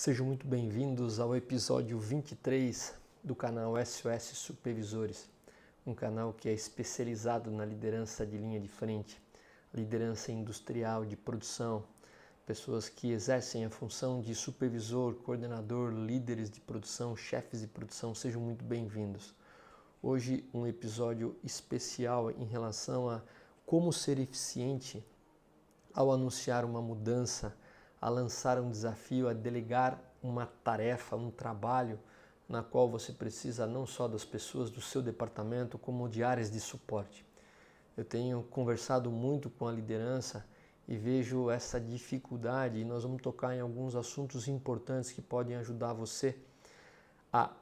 Sejam muito bem-vindos ao episódio 23 do canal SOS Supervisores, um canal que é especializado na liderança de linha de frente, liderança industrial de produção, pessoas que exercem a função de supervisor, coordenador, líderes de produção, chefes de produção, sejam muito bem-vindos. Hoje um episódio especial em relação a como ser eficiente ao anunciar uma mudança, a lançar um desafio, a delegar uma tarefa, um trabalho na qual você precisa não só das pessoas do seu departamento, como de áreas de suporte. Eu tenho conversado muito com a liderança e vejo essa dificuldade, e nós vamos tocar em alguns assuntos importantes que podem ajudar você a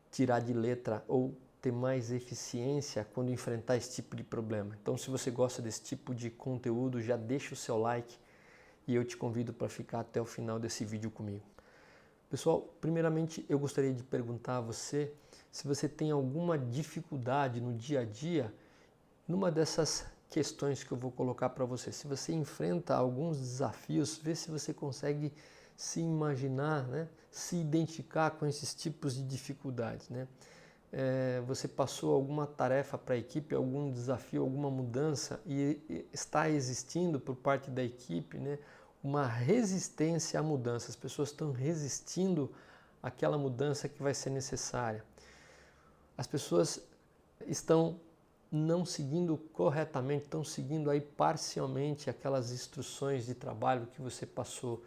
tirar de letra ou ter mais eficiência quando enfrentar esse tipo de problema. Então, se você gosta desse tipo de conteúdo, já deixa o seu like e eu te convido para ficar até o final desse vídeo comigo. Pessoal, primeiramente eu gostaria de perguntar a você se você tem alguma dificuldade no dia a dia numa dessas questões que eu vou colocar para você. Se você enfrenta alguns desafios, vê se você consegue se imaginar, se identificar com esses tipos de dificuldades. Você passou alguma tarefa para a equipe, algum desafio, alguma mudança e está existindo por parte da equipe, uma resistência à mudança. As pessoas estão resistindo àquela mudança que vai ser necessária. As pessoas estão não seguindo corretamente, estão seguindo aí parcialmente aquelas instruções de trabalho que você passou,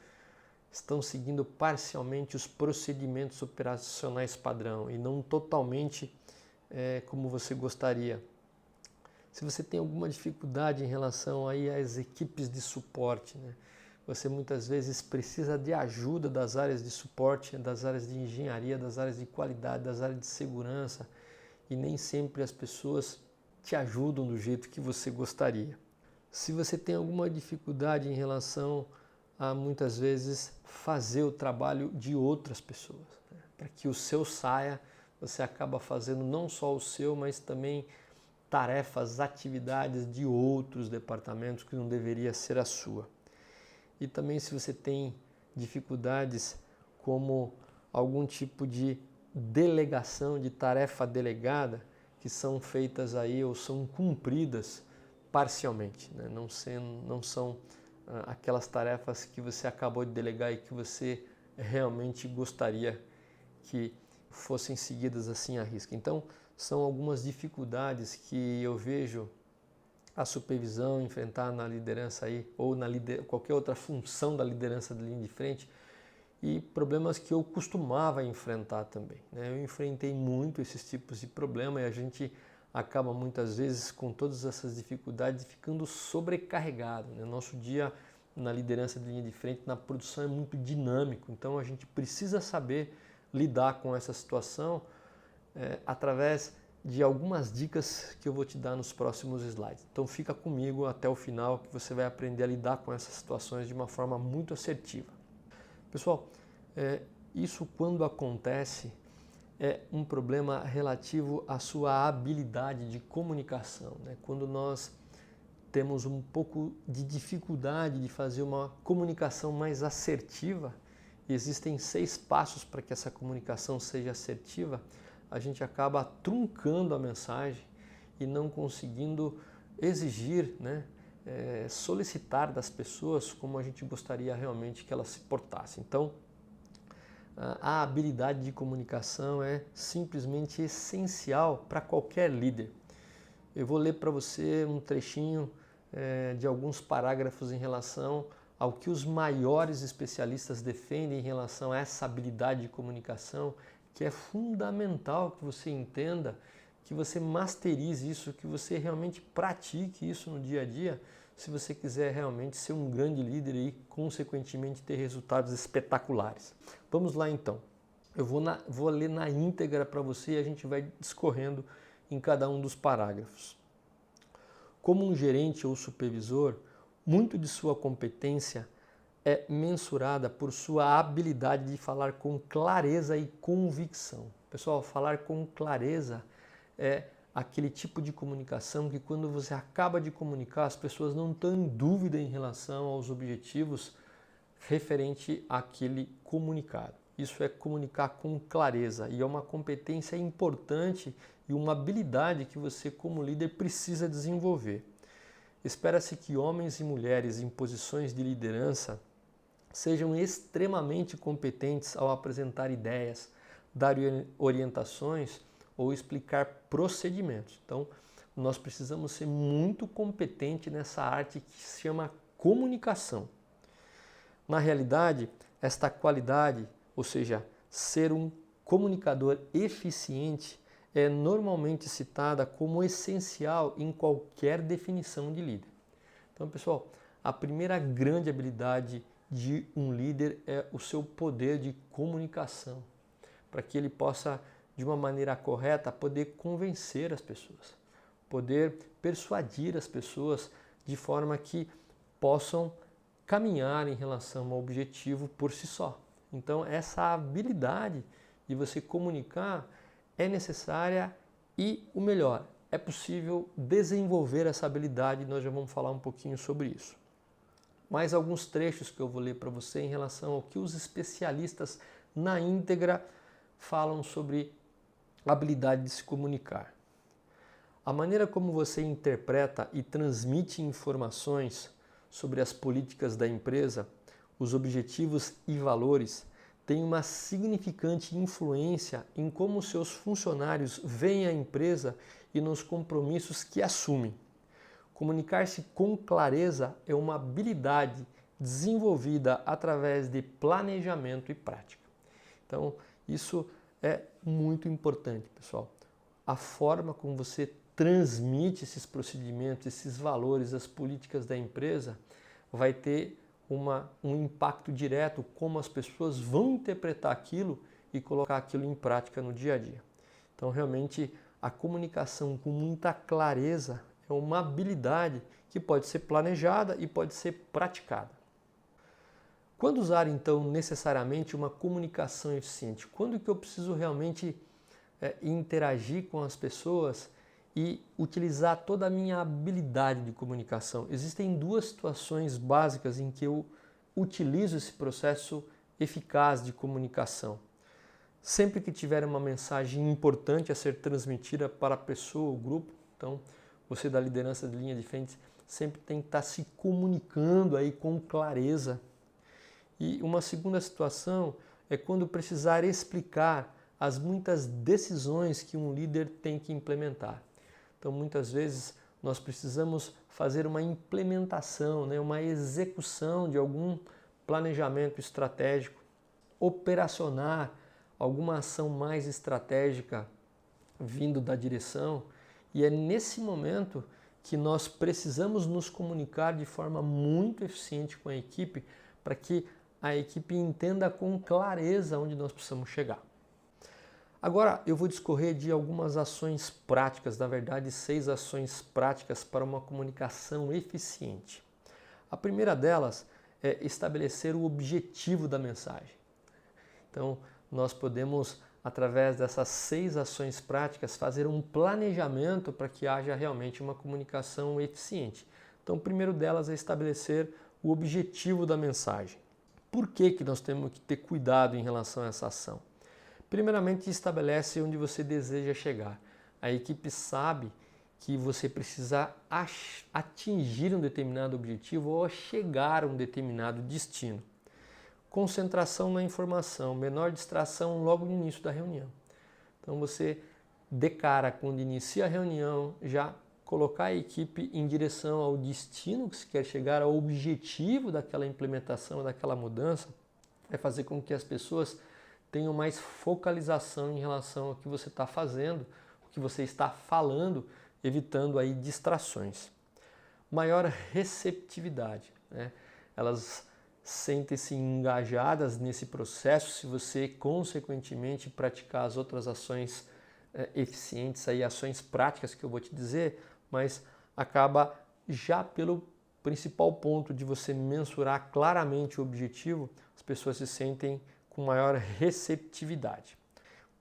estão seguindo parcialmente os procedimentos operacionais padrão e não totalmente como você gostaria. Se você tem alguma dificuldade em relação aí às equipes de suporte, você muitas vezes precisa de ajuda das áreas de suporte, das áreas de engenharia, das áreas de qualidade, das áreas de segurança, e nem sempre as pessoas te ajudam do jeito que você gostaria. Se você tem alguma dificuldade em relação a muitas vezes fazer o trabalho de outras pessoas, para que o seu saia, você acaba fazendo não só o seu, mas também tarefas, atividades de outros departamentos que não deveria ser a sua. E também se você tem dificuldades como algum tipo de delegação, de tarefa delegada, que são feitas aí ou são cumpridas parcialmente, não são aquelas tarefas que você acabou de delegar e que você realmente gostaria que fossem seguidas assim à risca. Então, são algumas dificuldades que eu vejo a supervisão enfrentar na liderança aí, ou na qualquer outra função da liderança de linha de frente, e problemas que eu costumava enfrentar também. Eu enfrentei muito esses tipos de problema e a gente acaba muitas vezes com todas essas dificuldades ficando sobrecarregado. Nosso dia na liderança de linha de frente, na produção, é muito dinâmico, então a gente precisa saber lidar com essa situação através de algumas dicas que eu vou te dar nos próximos slides. Então fica comigo até o final que você vai aprender a lidar com essas situações de uma forma muito assertiva. Pessoal, isso quando acontece é um problema relativo à sua habilidade de comunicação. Quando nós temos um pouco de dificuldade de fazer uma comunicação mais assertiva, existem 6 passos para que essa comunicação seja assertiva, a gente acaba truncando a mensagem e não conseguindo exigir, solicitar das pessoas como a gente gostaria realmente que elas se portassem. Então, a habilidade de comunicação é simplesmente essencial para qualquer líder. Eu vou ler para você um trechinho de alguns parágrafos em relação ao que os maiores especialistas defendem em relação a essa habilidade de comunicação, que é fundamental que você entenda, que você masterize isso, que você realmente pratique isso no dia a dia, se você quiser realmente ser um grande líder e, consequentemente, ter resultados espetaculares. Vamos lá então. Eu vou ler na íntegra para você e a gente vai discorrendo em cada um dos parágrafos. Como um gerente ou supervisor, muito de sua competência é mensurada por sua habilidade de falar com clareza e convicção. Pessoal, falar com clareza é aquele tipo de comunicação que quando você acaba de comunicar, as pessoas não estão em dúvida em relação aos objetivos referente àquele comunicado. isso é comunicar com clareza e é uma competência importante e uma habilidade que você como líder precisa desenvolver. Espera-se que homens e mulheres em posições de liderança sejam extremamente competentes ao apresentar ideias, dar orientações ou explicar procedimentos. Então, nós precisamos ser muito competentes nessa arte que se chama comunicação. Na realidade, esta qualidade, ou seja, ser um comunicador eficiente, é normalmente citada como essencial em qualquer definição de líder. Então, pessoal, a primeira grande habilidade de um líder é o seu poder de comunicação, para que ele possa, de uma maneira correta, poder convencer as pessoas, poder persuadir as pessoas de forma que possam caminhar em relação ao objetivo por si só. Então, essa habilidade de você comunicar é necessária e, o melhor, é possível desenvolver essa habilidade, nós já vamos falar um pouquinho sobre isso. Mais alguns trechos que eu vou ler para você em relação ao que os especialistas na íntegra falam sobre a habilidade de se comunicar. A maneira como você interpreta e transmite informações sobre as políticas da empresa, os objetivos e valores, tem uma significante influência em como seus funcionários veem a empresa e nos compromissos que assumem. Comunicar-se com clareza é uma habilidade desenvolvida através de planejamento e prática. Então, isso é muito importante, pessoal. A forma como você transmite esses procedimentos, esses valores, as políticas da empresa, vai ter um impacto direto como as pessoas vão interpretar aquilo e colocar aquilo em prática no dia a dia. Então, realmente, a comunicação com muita clareza é uma habilidade que pode ser planejada e pode ser praticada. Quando usar, então, necessariamente uma comunicação eficiente? Quando que eu preciso realmente interagir com as pessoas e utilizar toda a minha habilidade de comunicação? Existem duas situações básicas em que eu utilizo esse processo eficaz de comunicação. Sempre que tiver uma mensagem importante a ser transmitida para a pessoa ou grupo, então você da liderança de linha de frente sempre tem que estar se comunicando aí com clareza. E uma segunda situação é quando precisar explicar as muitas decisões que um líder tem que implementar. Então, muitas vezes, nós precisamos fazer uma implementação, uma execução de algum planejamento estratégico, operacionar alguma ação mais estratégica vindo da direção, e é nesse momento que nós precisamos nos comunicar de forma muito eficiente com a equipe para que a equipe entenda com clareza onde nós precisamos chegar. Agora eu vou discorrer de algumas ações práticas, na verdade 6 ações práticas para uma comunicação eficiente. A primeira delas é estabelecer o objetivo da mensagem. Então nós podemos, através dessas 6 ações práticas, fazer um planejamento para que haja realmente uma comunicação eficiente. Então o primeiro delas é estabelecer o objetivo da mensagem. Por que nós temos que ter cuidado em relação a essa ação? Primeiramente, estabelece onde você deseja chegar. A equipe sabe que você precisa atingir um determinado objetivo ou chegar a um determinado destino. Concentração na informação, menor distração logo no início da reunião. Então você decara quando inicia a reunião, já colocar a equipe em direção ao destino que se quer chegar, ao objetivo daquela implementação, daquela mudança, vai fazer com que as pessoas tenham mais focalização em relação ao que você está fazendo, o que você está falando, evitando aí distrações. Maior receptividade, Elas sentem-se engajadas nesse processo se você, consequentemente, praticar as outras ações eficientes, aí, ações práticas que eu vou te dizer, mas acaba já pelo principal ponto de você mensurar claramente o objetivo, as pessoas se sentem com maior receptividade.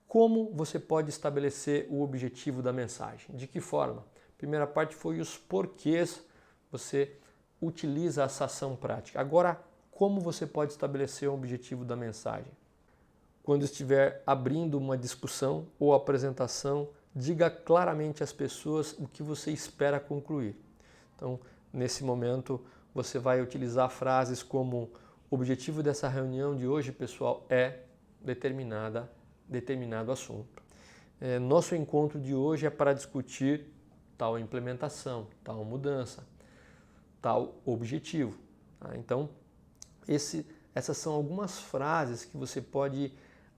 Como você pode estabelecer o objetivo da mensagem? De que forma? A primeira parte foi os porquês você utiliza essa ação prática. Agora, como você pode estabelecer o objetivo da mensagem? quando estiver abrindo uma discussão ou apresentação, diga claramente às pessoas o que você espera concluir. Então, nesse momento, você vai utilizar frases como: o objetivo dessa reunião de hoje, pessoal, é determinado assunto. Nosso encontro de hoje é para discutir tal implementação, tal mudança, tal objetivo. Tá? Então, essas são algumas frases que você pode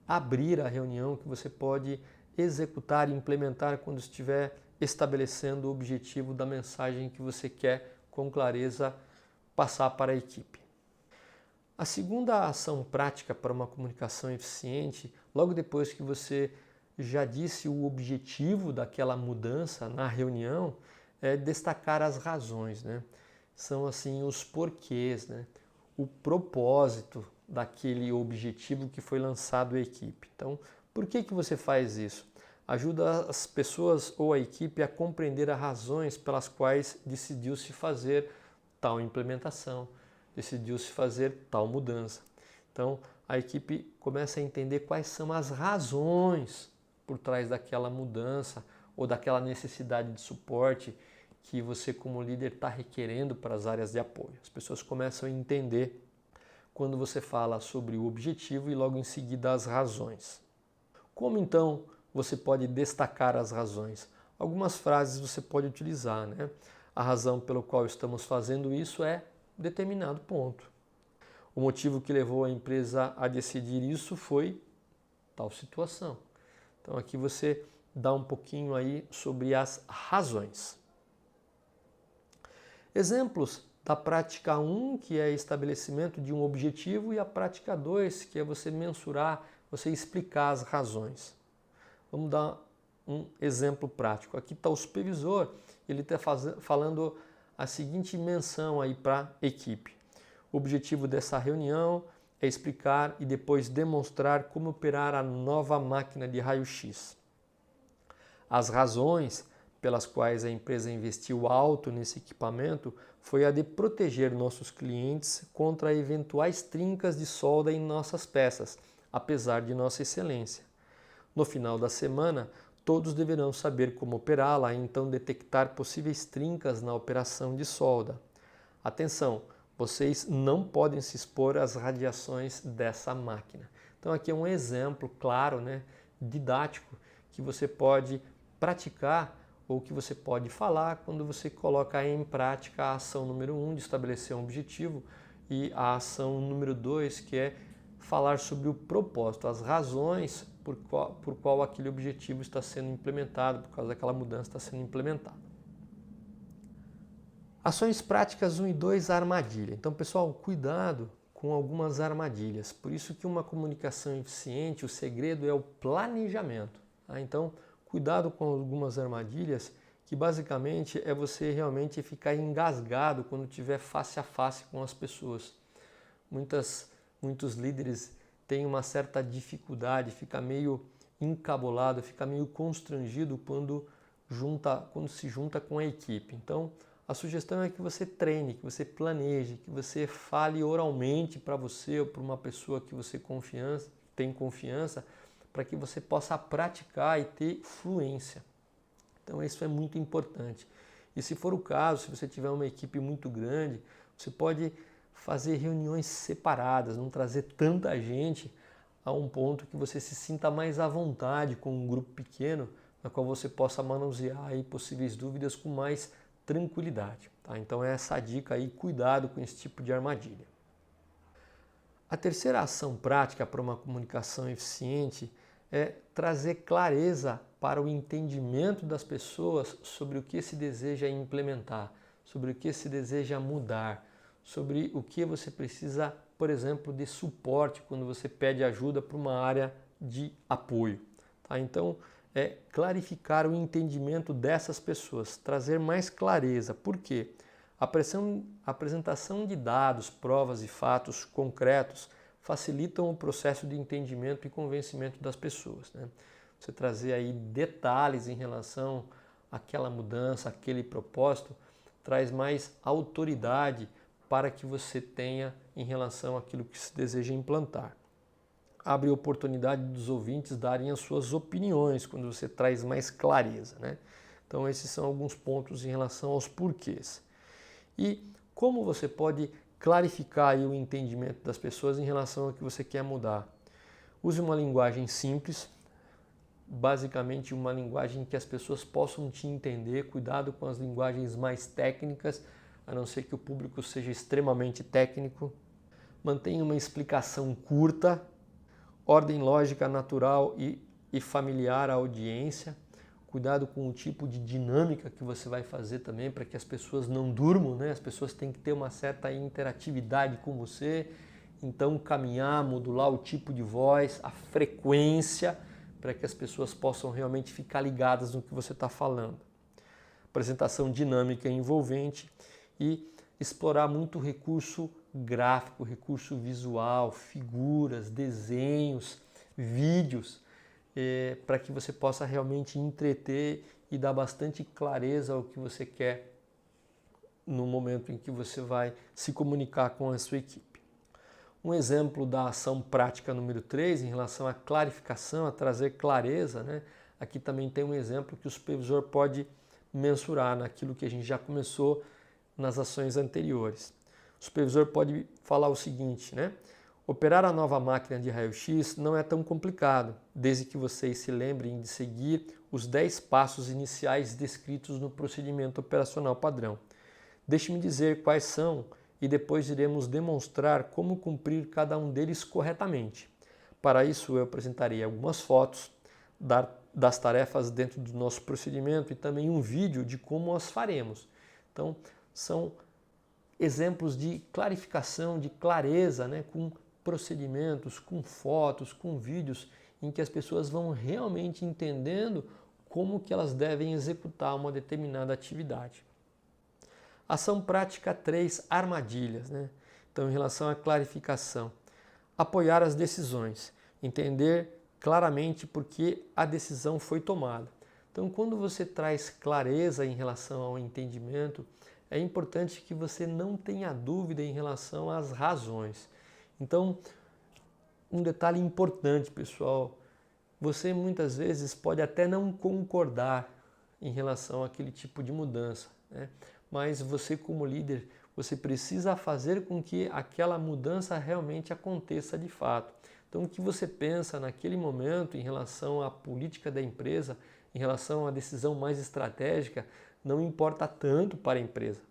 abrir a reunião, que você pode executar e implementar quando estiver estabelecendo o objetivo da mensagem que você quer com clareza passar para a equipe. A segunda ação prática para uma comunicação eficiente, logo depois que você já disse o objetivo daquela mudança na reunião, é destacar as razões, né? São assim os porquês, né? O propósito daquele objetivo que foi lançado à equipe. Então, por que você faz isso? Ajuda as pessoas ou a equipe a compreender as razões pelas quais decidiu-se fazer tal implementação, decidiu-se fazer tal mudança. Então, a equipe começa a entender quais são as razões por trás daquela mudança ou daquela necessidade de suporte que você, como líder, está requerendo para as áreas de apoio. As pessoas começam a entender quando você fala sobre o objetivo e logo em seguida as razões. Como então você pode destacar as razões? Algumas frases você pode utilizar, né? A razão pelo qual estamos fazendo isso é determinado ponto. O motivo que levou a empresa a decidir isso foi tal situação. Então aqui você dá um pouquinho aí sobre as razões. Exemplos da prática 1, que é estabelecimento de um objetivo, e a prática 2, que é você mensurar, você explicar as razões. Vamos dar um exemplo prático. Aqui está o supervisor, ele está falando a seguinte menção aí para a equipe. O objetivo dessa reunião é explicar e depois demonstrar como operar a nova máquina de raio-x. As razões pelas quais a empresa investiu alto nesse equipamento foi a de proteger nossos clientes contra eventuais trincas de solda em nossas peças, apesar de nossa excelência. No final da semana, todos deverão saber como operá-la e então detectar possíveis trincas na operação de solda. Atenção, vocês não podem se expor às radiações dessa máquina. Então aqui é um exemplo claro, né, didático, que você pode praticar ou que você pode falar quando você coloca em prática a ação número 1 de estabelecer um objetivo e a ação número 2, que é falar sobre o propósito, as razões por qual aquele objetivo está sendo implementado, por causa daquela mudança está sendo implementada. Ações práticas 1 e 2, a armadilha. Então, pessoal, cuidado com algumas armadilhas. Por isso que uma comunicação eficiente, o segredo é o planejamento. Tá? Então, cuidado com algumas armadilhas, que basicamente é você realmente ficar engasgado quando estiver face a face com as pessoas. Muitos líderes têm uma certa dificuldade, fica meio encabulado, fica meio constrangido quando se junta com a equipe. Então, a sugestão é que você treine, que você planeje, que você fale oralmente para você ou para uma pessoa que você tem confiança, para que você possa praticar e ter fluência. Então isso é muito importante. E se for o caso, se você tiver uma equipe muito grande, você pode fazer reuniões separadas, não trazer tanta gente a um ponto que você se sinta mais à vontade com um grupo pequeno, na qual você possa manusear aí possíveis dúvidas com mais tranquilidade. Tá? Então é essa dica aí, cuidado com esse tipo de armadilha. A terceira ação prática para uma comunicação eficiente é trazer clareza para o entendimento das pessoas sobre o que se deseja implementar, sobre o que se deseja mudar, sobre o que você precisa, por exemplo, de suporte quando você pede ajuda para uma área de apoio. Tá? Então, é clarificar o entendimento dessas pessoas, trazer mais clareza. Por quê? A apresentação de dados, provas e fatos concretos facilitam o processo de entendimento e convencimento das pessoas. Né? Você trazer aí detalhes em relação àquela mudança, àquele propósito, traz mais autoridade para que você tenha em relação àquilo que se deseja implantar. abre oportunidade dos ouvintes darem as suas opiniões quando você traz mais clareza, né? Então esses são alguns pontos em relação aos porquês. E como você pode clarificar aí o entendimento das pessoas em relação ao que você quer mudar? Use uma linguagem simples, basicamente uma linguagem que as pessoas possam te entender. Cuidado com as linguagens mais técnicas, a não ser que o público seja extremamente técnico. Mantenha uma explicação curta, ordem lógica natural e familiar à audiência. Cuidado com o tipo de dinâmica que você vai fazer também, para que as pessoas não durmam, né? As pessoas têm que ter uma certa interatividade com você. Então, caminhar, modular o tipo de voz, a frequência, para que as pessoas possam realmente ficar ligadas no que você está falando. Apresentação dinâmica e envolvente e explorar muito recurso gráfico, recurso visual, figuras, desenhos, vídeos, para que você possa realmente entreter e dar bastante clareza ao que você quer no momento em que você vai se comunicar com a sua equipe. Um exemplo da ação prática número 3, em relação à clarificação, a trazer clareza, né? Aqui também tem um exemplo que o supervisor pode mensurar naquilo que a gente já começou nas ações anteriores. O supervisor pode falar o seguinte, né? Operar a nova máquina de raio-x não é tão complicado, desde que vocês se lembrem de seguir os 10 passos iniciais descritos no procedimento operacional padrão. Deixe-me dizer quais são e depois iremos demonstrar como cumprir cada um deles corretamente. Para isso, eu apresentarei algumas fotos das tarefas dentro do nosso procedimento e também um vídeo de como as faremos. Então, são exemplos de clarificação, de clareza, né, com procedimentos, com fotos, com vídeos, em que as pessoas vão realmente entendendo como que elas devem executar uma determinada atividade. Ação prática 3, armadilhas, né? Então, em relação à clarificação, apoiar as decisões, entender claramente por que a decisão foi tomada. Então, quando você traz clareza em relação ao entendimento, é importante que você não tenha dúvida em relação às razões. Então, um detalhe importante, pessoal, você muitas vezes pode até não concordar em relação àquele tipo de mudança, né? Mas você, como líder, você precisa fazer com que aquela mudança realmente aconteça de fato. Então, o que você pensa naquele momento em relação à política da empresa, em relação à decisão mais estratégica, não importa tanto para a empresa.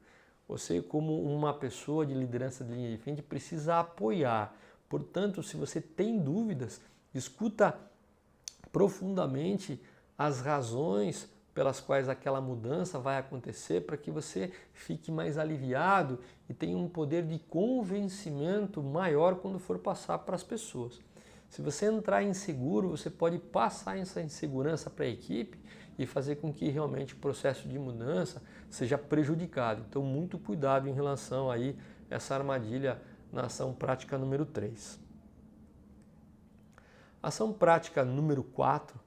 Você, como uma pessoa de liderança de linha de frente, precisa apoiar. Portanto, se você tem dúvidas, escuta profundamente as razões pelas quais aquela mudança vai acontecer, para que você fique mais aliviado e tenha um poder de convencimento maior quando for passar para as pessoas. Se você entrar inseguro, você pode passar essa insegurança para a equipe e fazer com que realmente o processo de mudança seja prejudicado. Então, muito cuidado em relação aí a essa armadilha na ação prática número 3. Ação prática número 4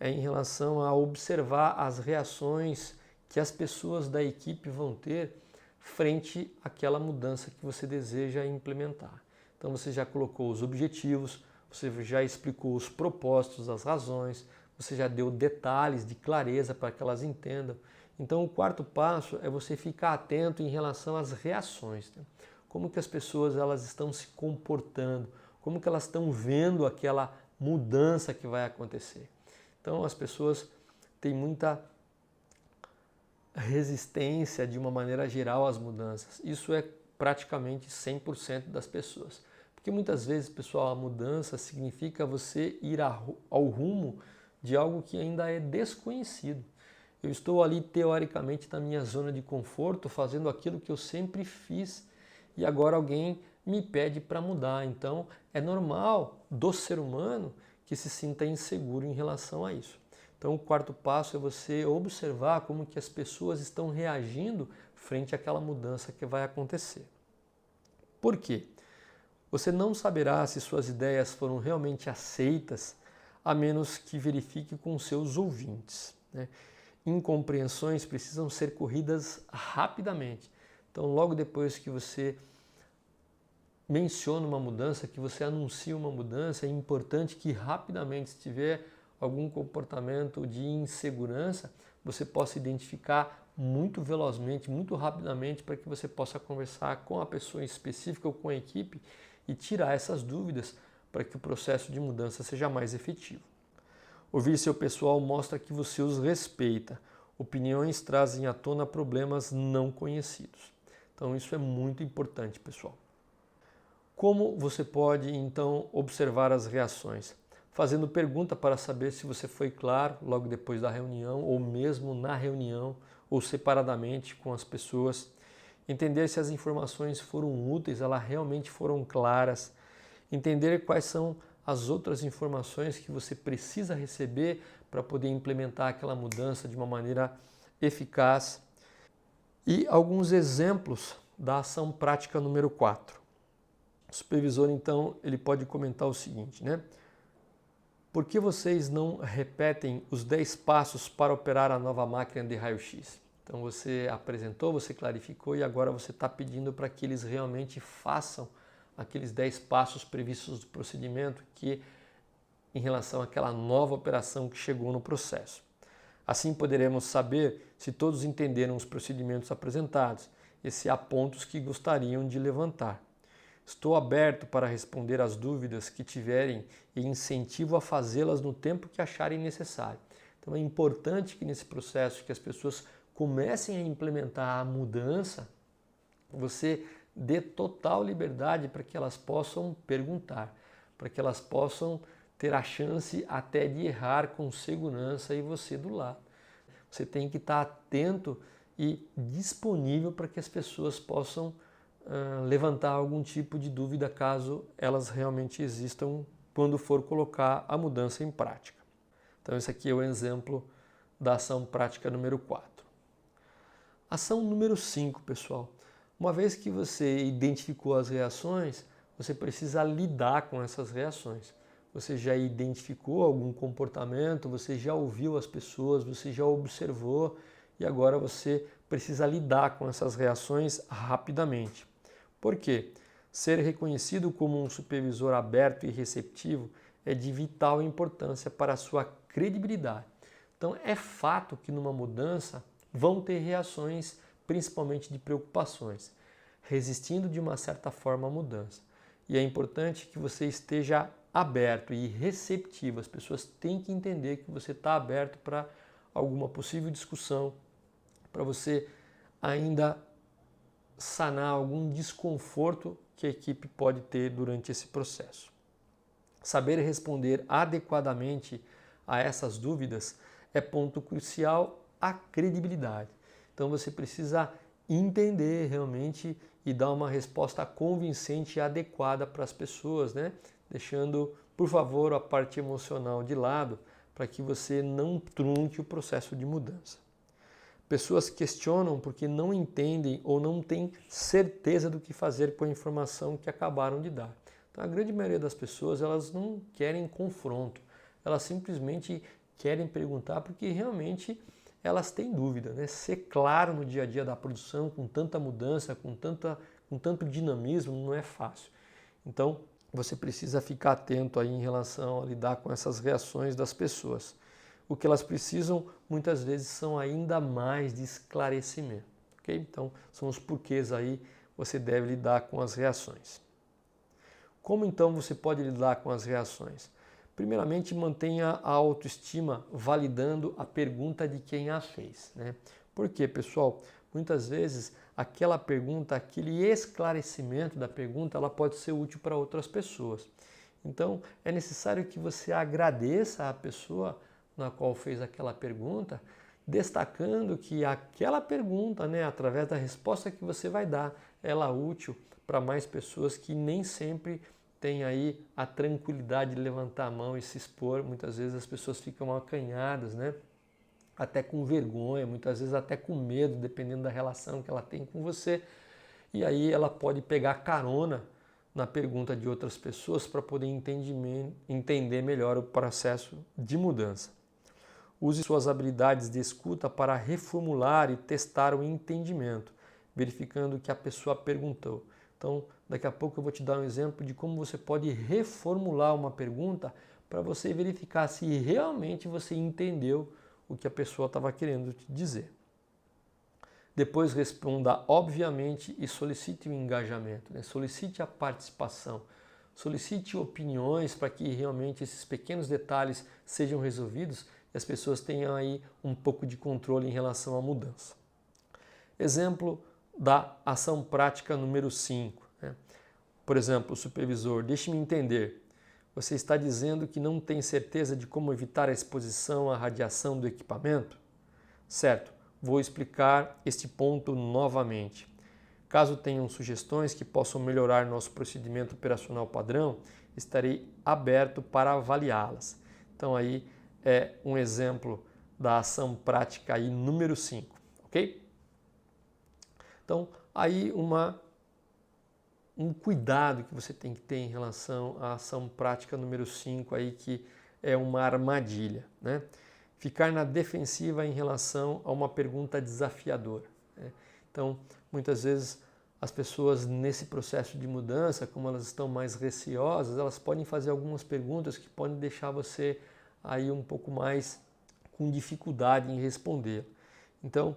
é em relação a observar as reações que as pessoas da equipe vão ter frente àquela mudança que você deseja implementar. Então você já colocou os objetivos, você já explicou os propósitos, as razões, você já deu detalhes de clareza para que elas entendam. Então o quarto passo é você ficar atento em relação às reações, né? Como que as pessoas elas estão se comportando, como que elas estão vendo aquela mudança que vai acontecer. Então as pessoas têm muita resistência de uma maneira geral às mudanças. Isso é praticamente 100% das pessoas. Porque muitas vezes, pessoal, a mudança significa você ir ao rumo de algo que ainda é desconhecido. Eu estou ali teoricamente na minha zona de conforto, fazendo aquilo que eu sempre fiz e agora alguém me pede para mudar. Então é normal do ser humano que se sinta inseguro em relação a isso. Então o quarto passo é você observar como que as pessoas estão reagindo frente àquela mudança que vai acontecer. Por quê? Você não saberá se suas ideias foram realmente aceitas a menos que verifique com seus ouvintes, né? Incompreensões precisam ser corridas rapidamente. Então logo depois que você menciona uma mudança, que você anuncia uma mudança, é importante que rapidamente, se tiver algum comportamento de insegurança, você possa identificar muito velozmente, muito rapidamente, para que você possa conversar com a pessoa específica ou com a equipe e tirar essas dúvidas para que o processo de mudança seja mais efetivo. Ouvir seu pessoal mostra que você os respeita. Opiniões trazem à tona problemas não conhecidos. Então isso é muito importante, pessoal. Como você pode, então, observar as reações? Fazendo pergunta para saber se você foi claro logo depois da reunião, ou mesmo na reunião, ou separadamente com as pessoas. Entender se as informações foram úteis, elas realmente foram claras. Entender quais são as outras informações que você precisa receber para poder implementar aquela mudança de uma maneira eficaz. E alguns exemplos da ação prática número 4. O supervisor, então, ele pode comentar o seguinte, né? Por que vocês não repetem os 10 passos para operar a nova máquina de raio-x? Então você apresentou, você clarificou e agora você está pedindo para que eles realmente façam aqueles 10 passos previstos do procedimento que em relação àquela nova operação que chegou no processo. Assim poderemos saber se todos entenderam os procedimentos apresentados e se há pontos que gostariam de levantar. Estou aberto para responder às dúvidas que tiverem e incentivo a fazê-las no tempo que acharem necessário. Então é importante que nesse processo que as pessoas comecem a implementar a mudança, você dê total liberdade para que elas possam perguntar, para que elas possam ter a chance até de errar com segurança e você do lado. Você tem que estar atento e disponível para que as pessoas possam levantar algum tipo de dúvida caso elas realmente existam quando for colocar a mudança em prática. Então esse aqui é o exemplo da ação prática número 4. Ação número 5, pessoal. Uma vez que você identificou as reações, você precisa lidar com essas reações. Você já identificou algum comportamento, você já ouviu as pessoas, você já observou e agora você precisa lidar com essas reações rapidamente. Por quê? Ser reconhecido como um supervisor aberto e receptivo é de vital importância para a sua credibilidade. Então é fato que numa mudança vão ter reações, principalmente de preocupações, resistindo de uma certa forma à mudança. E é importante que você esteja aberto e receptivo. As pessoas têm que entender que você está aberto para alguma possível discussão, para você ainda sanar algum desconforto que a equipe pode ter durante esse processo. Saber responder adequadamente a essas dúvidas é ponto crucial à credibilidade. Então você precisa entender realmente e dar uma resposta convincente e adequada para as pessoas, né? Deixando, por favor, a parte emocional de lado para que você não trunque o processo de mudança. Pessoas questionam porque não entendem ou não têm certeza do que fazer com a informação que acabaram de dar. Então, a grande maioria das pessoas, elas não querem confronto, elas simplesmente querem perguntar porque realmente elas têm dúvida, né? Ser claro no dia a dia da produção, com tanta mudança, com tanto dinamismo, não é fácil. Então, você precisa ficar atento aí em relação a lidar com essas reações das pessoas. O que elas precisam, muitas vezes, são ainda mais de esclarecimento. Okay? Então, são os porquês aí você deve lidar com as reações. Como, então, você pode lidar com as reações? Primeiramente, mantenha a autoestima validando a pergunta de quem a fez, né? Por quê, pessoal? Muitas vezes, aquela pergunta, aquele esclarecimento da pergunta, ela pode ser útil para outras pessoas. Então, é necessário que você agradeça a pessoa na qual fez aquela pergunta, destacando que aquela pergunta, né, através da resposta que você vai dar, ela é útil para mais pessoas que nem sempre têm aí a tranquilidade de levantar a mão e se expor. Muitas vezes as pessoas ficam acanhadas, né, até com vergonha, muitas vezes até com medo, dependendo da relação que ela tem com você. E aí ela pode pegar carona na pergunta de outras pessoas para poder entender melhor o processo de mudança. Use suas habilidades de escuta para reformular e testar o entendimento, verificando o que a pessoa perguntou. Então, daqui a pouco eu vou te dar um exemplo de como você pode reformular uma pergunta para você verificar se realmente você entendeu o que a pessoa estava querendo te dizer. Depois responda obviamente e solicite o engajamento, né? Solicite a participação, solicite opiniões para que realmente esses pequenos detalhes sejam resolvidos e as pessoas tenham aí um pouco de controle em relação à mudança. Exemplo da ação prática número 5. Né? Por exemplo, o supervisor, deixe-me entender, você está dizendo que não tem certeza de como evitar a exposição à radiação do equipamento? Certo, vou explicar este ponto novamente. Caso tenham sugestões que possam melhorar nosso procedimento operacional padrão, estarei aberto para avaliá-las. Então aí é um exemplo da ação prática aí número 5, ok? Então aí um cuidado que você tem que ter em relação à ação prática número 5 aí, que é uma armadilha, né? Ficar na defensiva em relação a uma pergunta desafiadora, né? Então, muitas vezes as pessoas nesse processo de mudança, como elas estão mais receosas, elas podem fazer algumas perguntas que podem deixar você aí um pouco mais com dificuldade em responder. Então,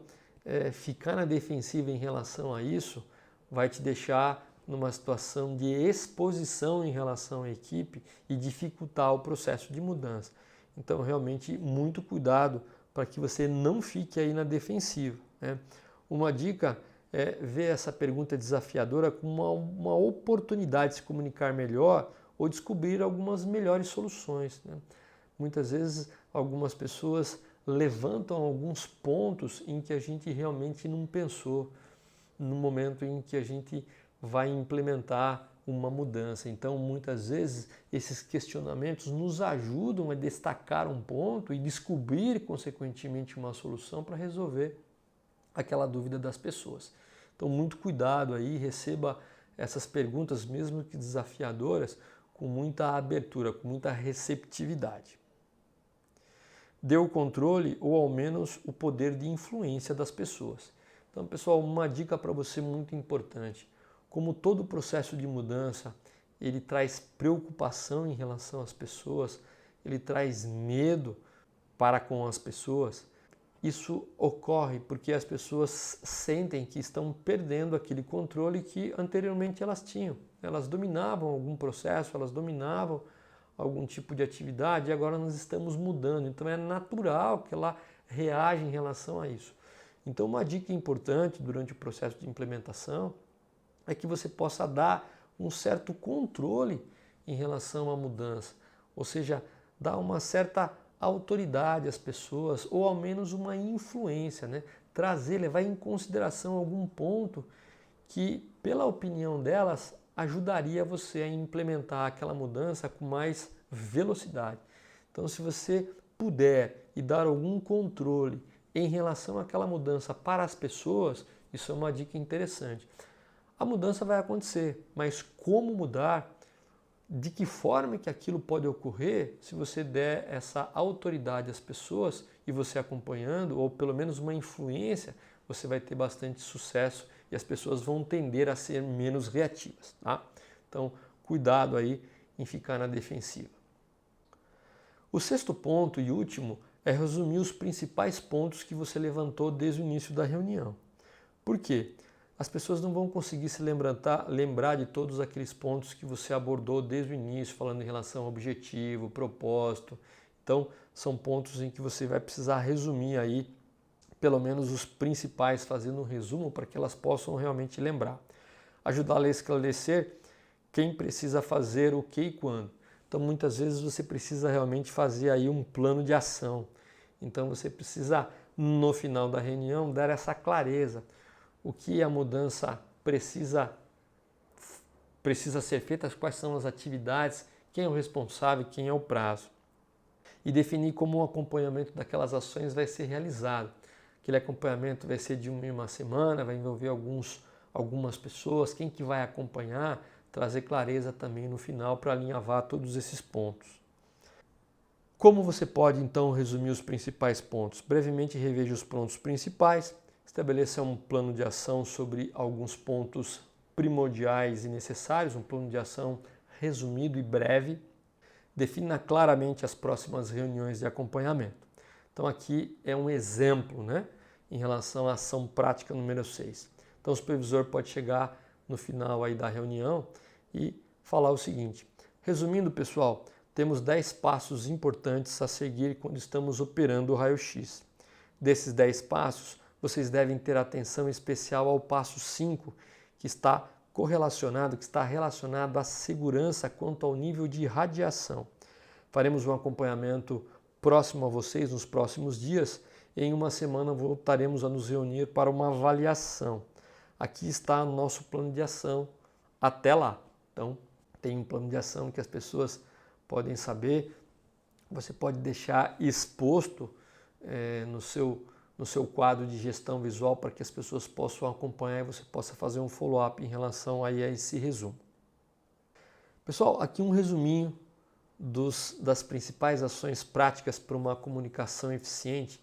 ficar na defensiva em relação a isso vai te deixar numa situação de exposição em relação à equipe e dificultar o processo de mudança. Então, realmente, muito cuidado para que você não fique aí na defensiva, né? Uma dica é ver essa pergunta desafiadora como uma oportunidade de se comunicar melhor ou descobrir algumas melhores soluções, né? Muitas vezes, algumas pessoas levantam alguns pontos em que a gente realmente não pensou no momento em que a gente vai implementar uma mudança. Então, muitas vezes, esses questionamentos nos ajudam a destacar um ponto e descobrir, consequentemente, uma solução para resolver aquela dúvida das pessoas. Então, muito cuidado aí, receba essas perguntas, mesmo que desafiadoras, com muita abertura, com muita receptividade. Dê o controle ou, ao menos, o poder de influência das pessoas. Então, pessoal, uma dica para você muito importante. Como todo processo de mudança, ele traz preocupação em relação às pessoas, ele traz medo para com as pessoas. Isso ocorre porque as pessoas sentem que estão perdendo aquele controle que anteriormente elas tinham. Elas dominavam algum processo, elas dominavam algum tipo de atividade e agora nós estamos mudando. Então é natural que ela reaja em relação a isso. Então uma dica importante durante o processo de implementação é que você possa dar um certo controle em relação à mudança, ou seja, dar uma certa autoridade às pessoas, ou ao menos uma influência, né? Trazer, levar em consideração algum ponto que, pela opinião delas, ajudaria você a implementar aquela mudança com mais velocidade. Então, se você puder e dar algum controle em relação àquela mudança para as pessoas, isso é uma dica interessante. A mudança vai acontecer, mas como mudar, de que forma que aquilo pode ocorrer, se você der essa autoridade às pessoas e você acompanhando, ou pelo menos uma influência, você vai ter bastante sucesso e as pessoas vão tender a ser menos reativas, tá? Então, cuidado aí em ficar na defensiva. O sexto ponto e último é resumir os principais pontos que você levantou desde o início da reunião. Por quê? As pessoas não vão conseguir se lembrar de todos aqueles pontos que você abordou desde o início, falando em relação ao objetivo, propósito. Então, são pontos em que você vai precisar resumir aí, pelo menos os principais, fazendo um resumo para que elas possam realmente lembrar. Ajudá-la a esclarecer quem precisa fazer o que e quando. Então, muitas vezes você precisa realmente fazer aí um plano de ação. Então, você precisa, no final da reunião, dar essa clareza. O que a mudança precisa ser feita, quais são as atividades, quem é o responsável, quem é o prazo. E definir como o acompanhamento daquelas ações vai ser realizado. Aquele acompanhamento vai ser de uma semana, vai envolver algumas pessoas, quem que vai acompanhar, trazer clareza também no final para alinhavar todos esses pontos. Como você pode então resumir os principais pontos? Brevemente reveja os pontos principais, estabeleça um plano de ação sobre alguns pontos primordiais e necessários, um plano de ação resumido e breve. Defina claramente as próximas reuniões de acompanhamento. Então aqui é um exemplo, né, em relação à ação prática número 6. Então o supervisor pode chegar no final aí da reunião e falar o seguinte: resumindo, pessoal, temos 10 passos importantes a seguir quando estamos operando o raio-x. Desses 10 passos, vocês devem ter atenção especial ao passo 5, que está relacionado à segurança quanto ao nível de radiação. Faremos um acompanhamento próximo a vocês nos próximos dias e em uma semana voltaremos a nos reunir para uma avaliação. Aqui está o nosso plano de ação até lá. Então, tem um plano de ação que as pessoas podem saber. Você pode deixar exposto no seu quadro de gestão visual para que as pessoas possam acompanhar e você possa fazer um follow-up em relação aí a esse resumo. Pessoal, aqui um resuminho das principais ações práticas para uma comunicação eficiente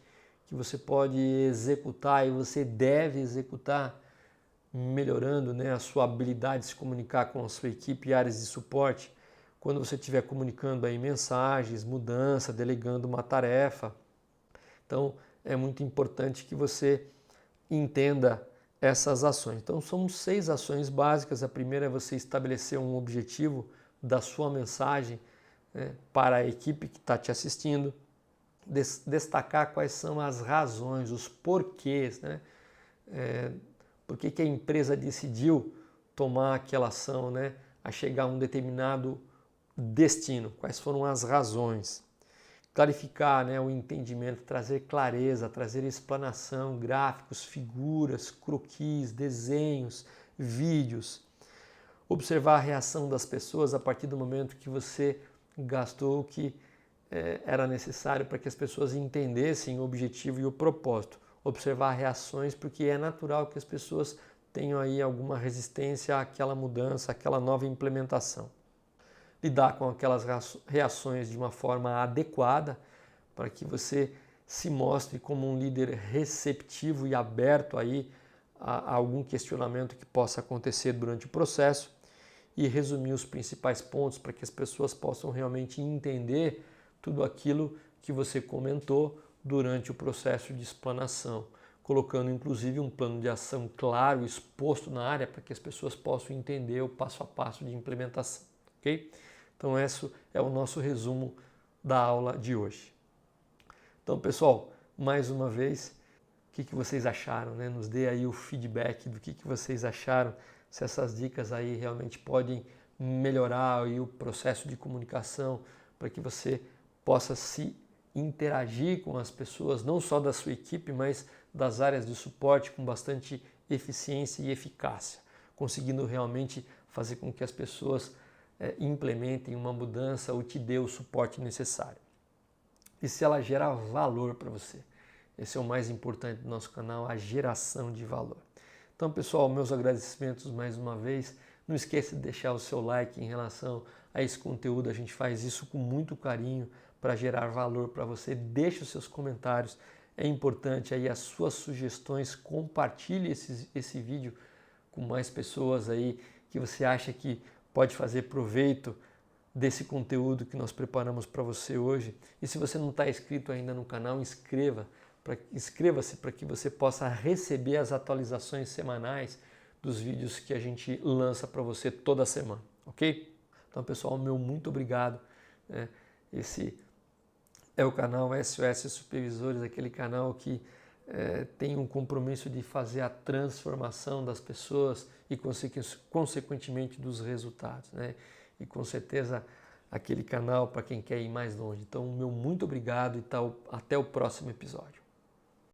que você pode executar e você deve executar, melhorando, né, a sua habilidade de se comunicar com a sua equipe e áreas de suporte quando você estiver comunicando aí mensagens, mudança, delegando uma tarefa. Então, é muito importante que você entenda essas ações. Então, são 6 ações básicas. A primeira é você estabelecer um objetivo da sua mensagem, né, para a equipe que está te assistindo. Destacar quais são as razões, os porquês, né? Por que a empresa decidiu tomar aquela ação, né, a chegar a um determinado destino, quais foram as razões. Clarificar, né, o entendimento, trazer clareza, trazer explanação, gráficos, figuras, croquis, desenhos, vídeos. Observar a reação das pessoas a partir do momento que você gastou o que era necessário para que as pessoas entendessem o objetivo e o propósito. Observar reações, porque é natural que as pessoas tenham aí alguma resistência àquela mudança, àquela nova implementação. Lidar com aquelas reações de uma forma adequada para que você se mostre como um líder receptivo e aberto aí a algum questionamento que possa acontecer durante o processo, e resumir os principais pontos para que as pessoas possam realmente entender tudo aquilo que você comentou durante o processo de explanação, colocando inclusive um plano de ação claro, exposto na área, para que as pessoas possam entender o passo a passo de implementação, ok? Então esse é o nosso resumo da aula de hoje. Então, pessoal, mais uma vez, o que vocês acharam, né? Nos dê aí o feedback do que vocês acharam, se essas dicas aí realmente podem melhorar aí o processo de comunicação para que você possa se interagir com as pessoas, não só da sua equipe, mas das áreas de suporte com bastante eficiência e eficácia, conseguindo realmente fazer com que as pessoas implementem uma mudança ou te dê o suporte necessário. E se ela gera valor para você. Esse é o mais importante do nosso canal, a geração de valor. Então, pessoal, meus agradecimentos mais uma vez. Não esqueça de deixar o seu like em relação a esse conteúdo. A gente faz isso com muito carinho para gerar valor para você. Deixe os seus comentários. É importante aí as suas sugestões. Compartilhe esse vídeo com mais pessoas aí que você acha que pode fazer proveito desse conteúdo que nós preparamos para você hoje. E se você não está inscrito ainda no canal, inscreva-se para que você possa receber as atualizações semanais dos vídeos que a gente lança para você toda semana, ok? Então, pessoal, meu muito obrigado. Esse é o canal SOS Supervisores, aquele canal que tem um compromisso de fazer a transformação das pessoas e, consequentemente, dos resultados, né? E, com certeza, aquele canal para quem quer ir mais longe. Então, meu muito obrigado e até o próximo episódio.